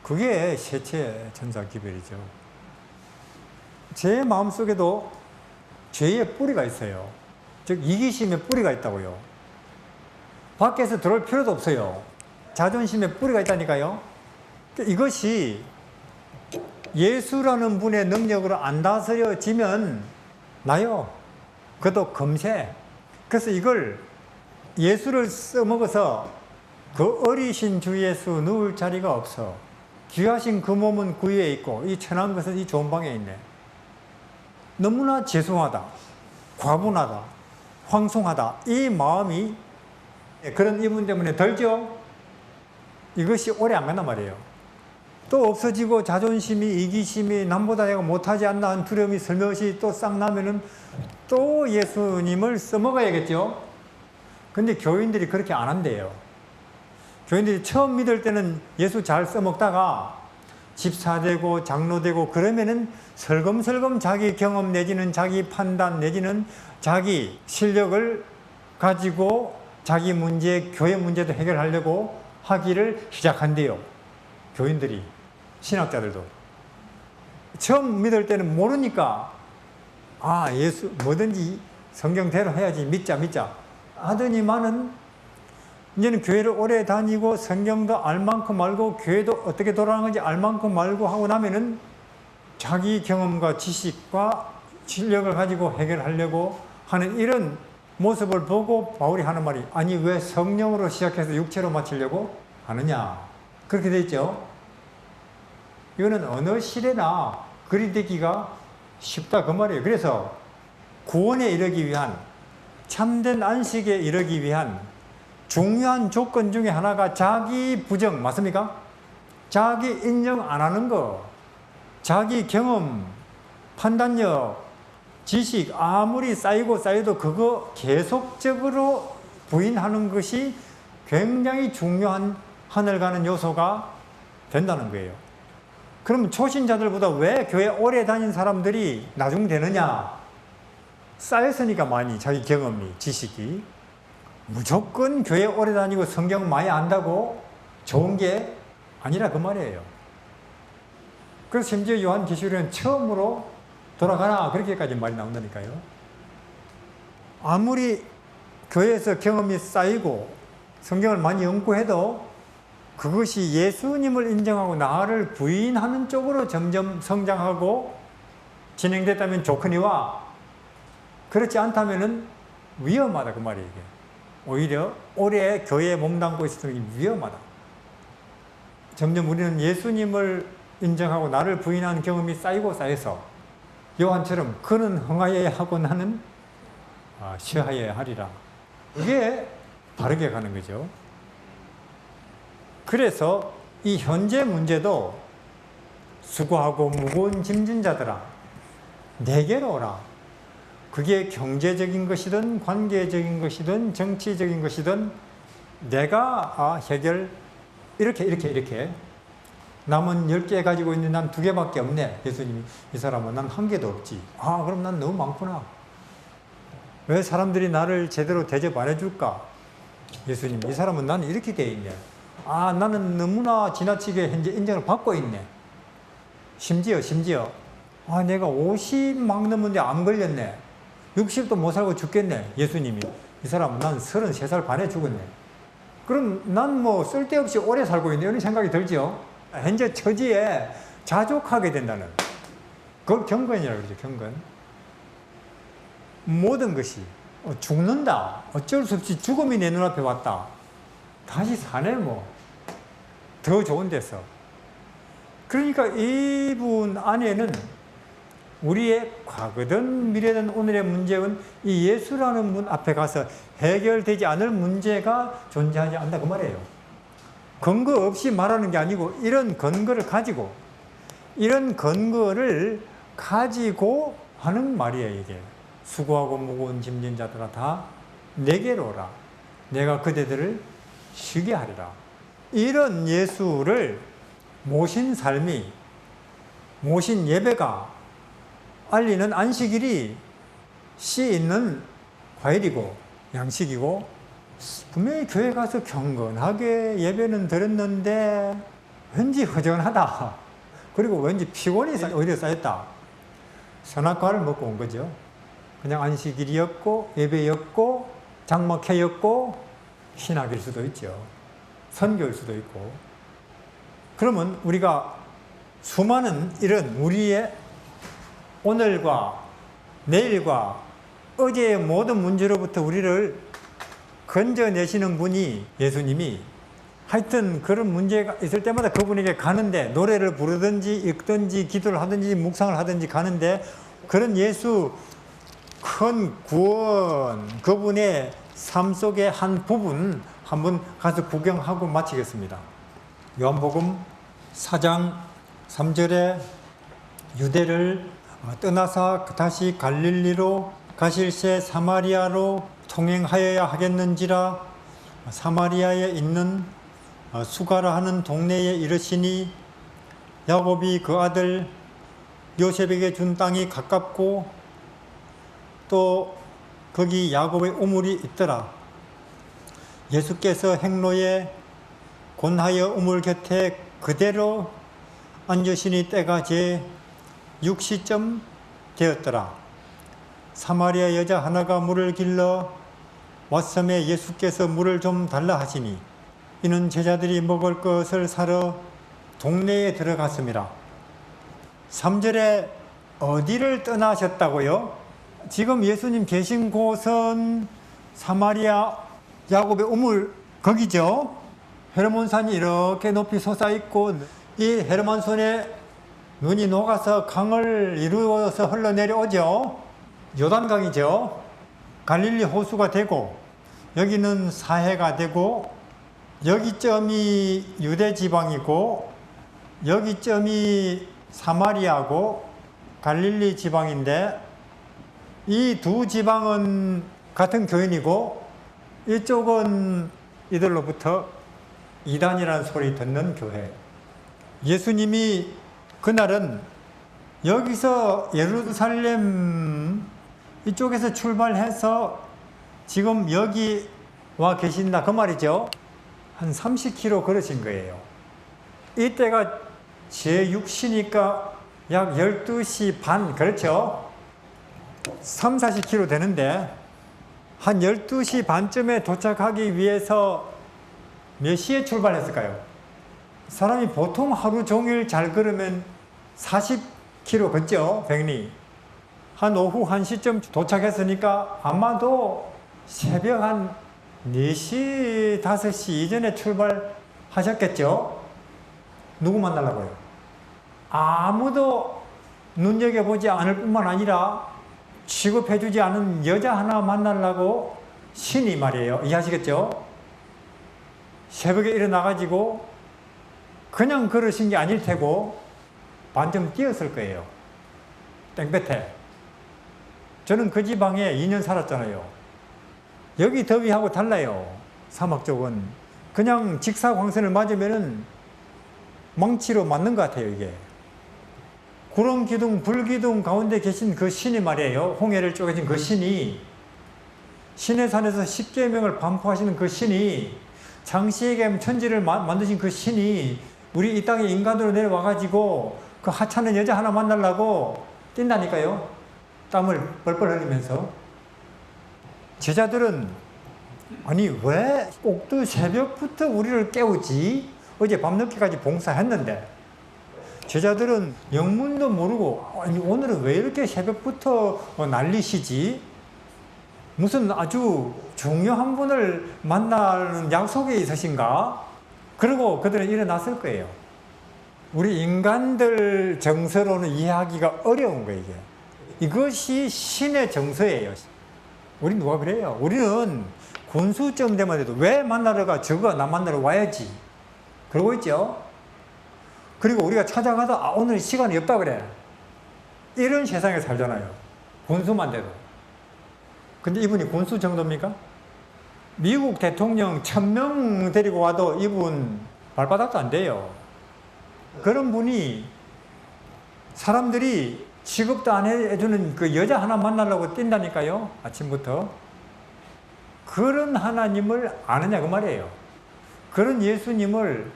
그게 쇠천사 기별이죠. 제 마음속에도 죄의 뿌리가 있어요. 즉 이기심의 뿌리가 있다고요. 밖에서 들어올 필요도 없어요. 자존심의 뿌리가 있다니까요. 이것이 예수라는 분의 능력으로 안 다스려지면 나요. 그것도 금세. 그래서 이걸 예수를 써먹어서 그 어리신 주 예수 누울 자리가 없어. 귀하신 그 몸은 그 위에 있고 이 천한 것은 이 좋은 방에 있네. 너무나 죄송하다, 과분하다, 황송하다 이 마음이 그런 이분 때문에 덜죠. 이것이 오래 안 간단 말이에요. 또 없어지고 자존심이 이기심이 남보다 내가 못하지 않나 하는 두려움이 슬며시 또 싹 나면은 또 예수님을 써먹어야겠죠. 근데 교인들이 그렇게 안 한대요. 교인들이 처음 믿을 때는 예수 잘 써먹다가 집사되고 장로되고 그러면은 설금설금 자기 경험 내지는 자기 판단 내지는 자기 실력을 가지고 자기 문제, 교회 문제도 해결하려고 하기를 시작한대요. 교인들이, 신학자들도. 처음 믿을 때는 모르니까 예수 뭐든지 성경대로 해야지 믿자 하더니만은 이제는 교회를 오래 다니고 성경도 알 만큼 알고 교회도 어떻게 돌아가는 건지 알 만큼 알고 하고 나면은 자기 경험과 지식과 실력을 가지고 해결하려고 하는 이런 모습을 보고 바울이 하는 말이 아니 왜 성령으로 시작해서 육체로 마치려고 하느냐 그렇게 돼 있죠. 이거는 어느 시대나 그리 되기가 쉽다 그 말이에요. 그래서 구원에 이르기 위한 참된 안식에 이르기 위한 중요한 조건 중에 하나가 자기 부정 맞습니까? 자기 인정 안 하는 거, 자기 경험, 판단력, 지식 아무리 쌓여도 그거 계속적으로 부인하는 것이 굉장히 중요한 하늘 가는 요소가 된다는 거예요. 그럼 초신자들보다 왜 교회 오래 다닌 사람들이 나중 되느냐? 쌓였으니까 많이 자기 경험이, 지식이. 무조건 교회 오래 다니고 성경 많이 안다고 좋은 게 아니라 그 말이에요. 그래서 심지어 요한계시록에는 처음으로 돌아가라 그렇게까지 말이 나온다니까요. 아무리 교회에서 경험이 쌓이고 성경을 많이 연구해도 그것이 예수님을 인정하고 나를 부인하는 쪽으로 점점 성장하고 진행됐다면 좋거니와 그렇지 않다면 위험하다 그 말이에요. 이게. 오히려 오래 교회에 몸담고 있었던 게 위험하다. 점점 우리는 예수님을 인정하고 나를 부인하는 경험이 쌓여서 요한처럼 그는 흥하여야 하고 나는 쉬하여야 하리라. 이게 바르게 가는 거죠. 그래서 이 현재 문제도 수고하고 무거운 짐진 자들아 내게로 오라. 그게 경제적인 것이든 관계적인 것이든 정치적인 것이든 내가 해결 이렇게 남은 10개 가지고 있는 난 2개밖에 없네. 예수님이 이 사람은 난 1개도 없지. 그럼 난 너무 많구나. 왜 사람들이 나를 제대로 대접 안 해줄까? 예수님 이 사람은 나는 이렇게 돼 있네. 나는 너무나 지나치게 현재 인정을 받고 있네. 심지어 내가 50 막 넘었는데 안 걸렸네. 60도 못 살고 죽겠네. 예수님이 이 사람은 난 33살 반에 죽었네. 그럼 난 뭐 쓸데없이 오래 살고 있네. 이런 생각이 들죠. 현재 처지에 자족하게 된다는 그걸 경건이라고 그러죠. 경건. 모든 것이 죽는다. 어쩔 수 없이 죽음이 내 눈앞에 왔다. 다시 사네 뭐. 더 좋은 데서. 그러니까 이분 안에는 우리의 과거든 미래든 오늘의 문제는 이 예수라는 문 앞에 가서 해결되지 않을 문제가 존재하지 않는다 그 말이에요. 근거 없이 말하는 게 아니고 이런 근거를 가지고 하는 말이에요. 이게 수고하고 무거운 짐진 자들아 다 내게로 오라. 내가 그대들을 쉬게 하리라. 이런 예수를 모신 삶이 모신 예배가 알리는 안식일이 씨 있는 과일이고 양식이고 분명히 교회 가서 경건하게 예배는 드렸는데 왠지 허전하다. 그리고 왠지 피곤이 오히려 쌓였다. 선악과를 먹고 온 거죠. 그냥 안식일이었고 예배였고 장막회였고 신학일 수도 있죠. 선교일 수도 있고. 그러면 우리가 수많은 이런 우리의 오늘과 내일과 어제의 모든 문제로부터 우리를 건져내시는 분이 예수님이 하여튼 그런 문제가 있을 때마다 그분에게 가는데 노래를 부르든지 읽든지 기도를 하든지 묵상을 하든지 가는데 그런 예수 큰 구원 그분의 삶 속의 한 부분 한번 가서 구경하고 마치겠습니다. 요한복음 4장 3절에 유대를 떠나서 다시 갈릴리로 가실새 사마리아로 통행하여야 하겠는지라 사마리아에 있는 수가라 하는 동네에 이르시니 야곱이 그 아들 요셉에게 준 땅이 가깝고 또 거기 야곱의 우물이 있더라. 예수께서 행로에 곤하여 우물 곁에 그대로 앉으시니 때가 제 6시쯤 되었더라. 사마리아 여자 하나가 물을 길러 왔음에 예수께서 물을 좀 달라 하시니 이는 제자들이 먹을 것을 사러 동네에 들어갔습니다. 3절에 어디를 떠나셨다고요? 지금 예수님 계신 곳은 사마리아 야곱의 우물 거기죠. 헤르몬산이 이렇게 높이 솟아있고 이 헤르몬산에 눈이 녹아서 강을 이루어서 흘러내려오죠. 요단강이죠. 갈릴리 호수가 되고 여기는 사해가 되고 여기점이 유대 지방이고 여기점이 사마리아고 갈릴리 지방인데 이 두 지방은 같은 교인이고 이쪽은 이들로부터 이단이라는 소리 듣는 교회. 예수님이 그날은 여기서 예루살렘 이쪽에서 출발해서 지금 여기 와 계신다 그 말이죠. 한 30km 걸으신 거예요. 이때가 제6시니까 약 12시 반 그렇죠? 3, 40km 되는데 한 12시 반쯤에 도착하기 위해서 몇 시에 출발했을까요? 사람이 보통 하루 종일 잘 걸으면 40km 걷죠, 백리. 한 오후 1시쯤 도착했으니까 아마도 새벽 한 4시, 5시 이전에 출발하셨겠죠? 누구 만나려고요? 아무도 눈여겨보지 않을 뿐만 아니라 취급해주지 않은 여자 하나 만나려고 신이 말이에요. 이해하시겠죠? 새벽에 일어나가지고 그냥 걸으신 게 아닐 테고 반쯤 뛰었을 거예요. 땡볕에. 저는 그 지방에 2년 살았잖아요. 여기 더위하고 달라요. 사막 쪽은. 그냥 직사광선을 맞으면은 망치로 맞는 것 같아요, 이게. 구름 기둥, 불 기둥 가운데 계신 그 신이 말이에요. 홍해를 쪼개진 그 신이, 신의 산에서 십계명을 반포하시는 그 신이, 장시에게 천지를 만드신 그 신이 우리 이 땅에 인간으로 내려와가지고 그 하찮은 여자 하나 만나려고 뛴다니까요. 땀을 뻘뻘 흘리면서. 제자들은 아니 왜 꼭두 새벽부터 우리를 깨우지? 어제 밤늦게까지 봉사했는데. 제자들은 영문도 모르고 아니 오늘은 왜 이렇게 새벽부터 난리시지? 무슨 아주 중요한 분을 만나는 약속에 있으신가? 그리고 그들은 일어났을 거예요. 우리 인간들 정서로는 이해하기가 어려운 거예요, 이게. 이것이 신의 정서예요. 우리 누가 그래요? 우리는 군수점 되면 해도 왜 만나러 가? 저거 나 만나러 와야지. 그러고 있죠? 그리고 우리가 찾아가도 아, 오늘 시간이 없다 그래. 이런 세상에 살잖아요. 군수만 돼도. 근데 이분이 군수 정도입니까? 미국 대통령 1000명 데리고 와도 이분 발바닥도 안 돼요. 그런 분이 사람들이 취급도 안 해주는 그 여자 하나 만나려고 뛴다니까요. 아침부터. 그런 하나님을 아느냐 그 말이에요. 그런 예수님을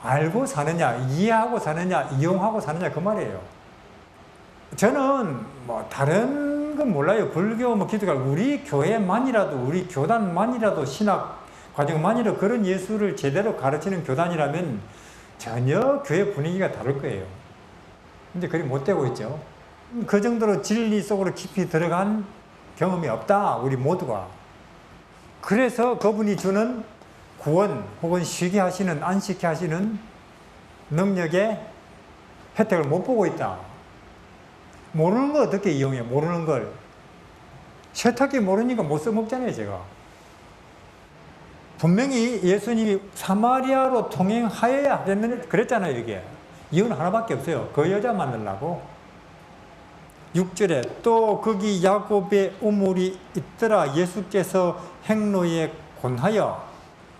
알고 사느냐, 이해하고 사느냐, 이용하고 사느냐 그 말이에요. 저는 뭐 다른 건 몰라요. 불교 뭐 기독교 우리 교회만이라도 우리 교단만이라도 신학 과정만이라도 그런 예수를 제대로 가르치는 교단이라면 전혀 교회 분위기가 다를 거예요. 근데 그리 못 되고 있죠. 그 정도로 진리 속으로 깊이 들어간 경험이 없다. 우리 모두가. 그래서 그분이 주는 구원 혹은 쉬게 하시는 안식케 하시는 능력의 혜택을 못 보고 있다. 모르는 걸 어떻게 이용해? 모르는 걸. 세탁기 모르니까 못 써먹잖아요, 제가. 분명히 예수님이 사마리아로 통행하여야 그랬잖아요, 이게. 이유는 하나밖에 없어요. 그 여자 만나려고. 6절에 또 거기 야곱의 우물이 있더라. 예수께서 행로에 곤하여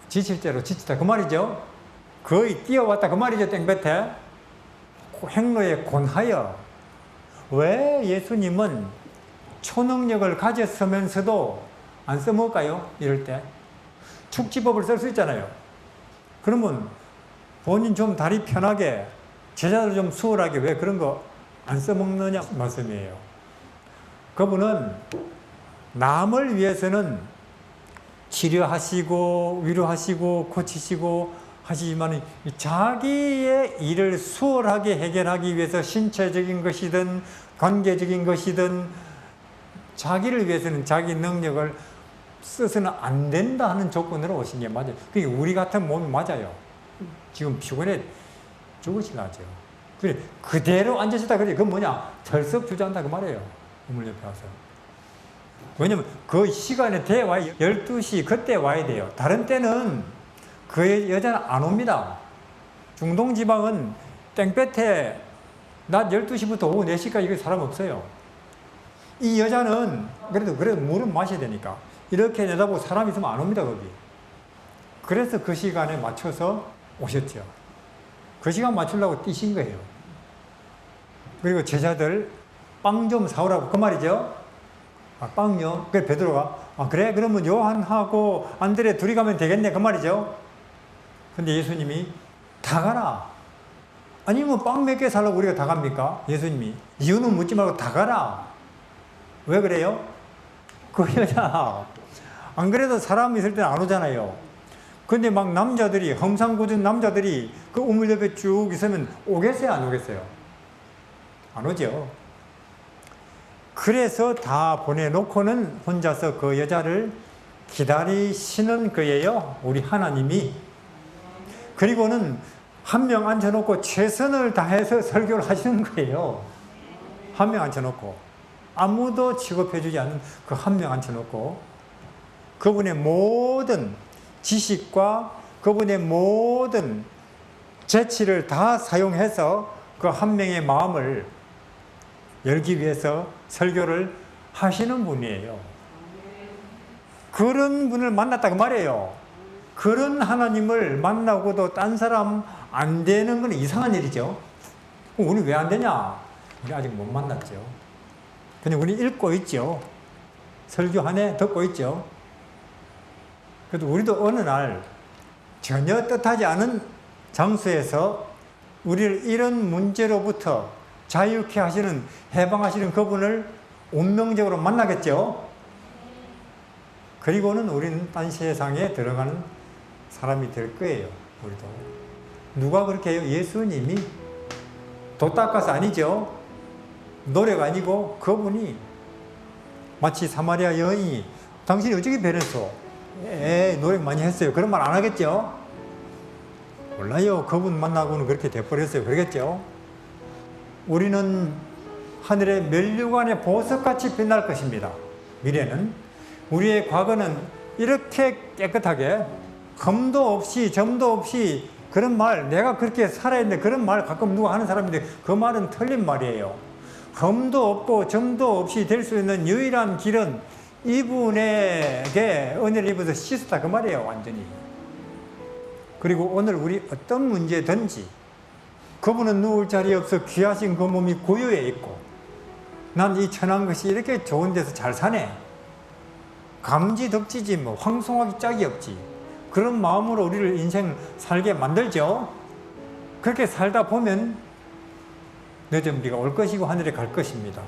지칠 대로 지치다. 그 말이죠. 거의 뛰어왔다. 그 말이죠, 땡볕에. 행로에 권하여 왜 예수님은 초능력을 가졌으면서도 안 써먹을까요? 이럴 때 축지법을 쓸 수 있잖아요. 그러면 본인 좀 다리 편하게 제자들 좀 수월하게 왜 그런 거 안 써먹느냐 말씀이에요. 그분은 남을 위해서는 치료하시고 위로하시고 고치시고 하시지만 자기의 일을 수월하게 해결하기 위해서 신체적인 것이든 관계적인 것이든 자기를 위해서는 자기 능력을 써서는 안 된다 하는 조건으로 오신 게 맞아요. 그게 우리 같은 몸이 맞아요. 지금 피곤해 죽으시나죠. 그대로 앉으시다 그래. 그건 뭐냐? 털썩 주저앉다 그 말이에요. 우물 옆에 와서. 왜냐면 그 시간에 대와야 12시 그때 와야 돼요. 다른 때는 그 여자는 안 옵니다. 중동지방은 땡볕에 낮 12시부터 오후 4시까지 사람 없어요. 이 여자는 그래도 물은 마셔야 되니까 이렇게 내다보고 사람 있으면 안 옵니다. 거기. 그래서 그 시간에 맞춰서 오셨죠. 그 시간 맞추려고 뛰신 거예요. 그리고 제자들 빵 좀 사오라고 그 말이죠. 빵요? 그래 베드로가 그래? 그러면 요한하고 안드레 둘이 가면 되겠네 그 말이죠. 근데 예수님이 다 가라. 아니면 빵 몇 개 살라고 우리가 다 갑니까? 예수님이 이유는 묻지 말고 다 가라. 왜 그래요? 그 여자 안 그래도 사람 있을 때는 안 오잖아요. 근데 막 남자들이 험상궂은 남자들이 그 우물 옆에 쭉 있으면 오겠어요 안 오겠어요? 안 오죠. 그래서 다 보내놓고는 혼자서 그 여자를 기다리시는 거예요. 우리 하나님이. 그리고는 한 명 앉혀놓고 최선을 다해서 설교를 하시는 거예요. 한 명 앉혀놓고 아무도 취급해주지 않는 그 한 명 앉혀놓고 그분의 모든 지식과 그분의 모든 재치를 다 사용해서 그 한 명의 마음을 열기 위해서 설교를 하시는 분이에요. 그런 분을 만났다고 말이에요. 그런 하나님을 만나고도 딴 사람 안 되는 건 이상한 일이죠. 우리 왜 안 되냐? 우리 아직 못 만났죠. 근데 우리 읽고 있죠. 설교 한 해 듣고 있죠. 그래도 우리도 어느 날 전혀 뜻하지 않은 장소에서 우리를 이런 문제로부터 자유케 하시는, 해방하시는 그분을 운명적으로 만나겠죠. 그리고는 우리는 딴 세상에 들어가는 사람이 될 거예요. 우리도. 누가 그렇게 해요? 예수님이. 도 닦아서 아니죠. 노래가 아니고 그분이. 마치 사마리아 여인이 당신이 어떻게 변했어? 노력 많이 했어요. 그런 말 안 하겠죠? 몰라요. 그분 만나고는 그렇게 돼버렸어요. 그러겠죠? 우리는 하늘의 면류관의 보석같이 빛날 것입니다. 미래는. 우리의 과거는 이렇게 깨끗하게 검도 없이 점도 없이 그런 말, 내가 그렇게 살아있는데 그런 말 가끔 누가 하는 사람인데 그 말은 틀린 말이에요. 검도 없고 점도 없이 될 수 있는 유일한 길은 이분에게 은혜를 입어서 씻었다 그 말이에요. 완전히. 그리고 오늘 우리 어떤 문제든지 그분은 누울 자리 없어 귀하신 그 몸이 고요에 있고 난 이 천한 것이 이렇게 좋은 데서 잘 사네. 감지 덕지지 뭐 황송하기 짝이 없지. 그런 마음으로 우리를 인생 살게 만들죠. 그렇게 살다 보면 늦은 비가 올 것이고 하늘에 갈 것입니다.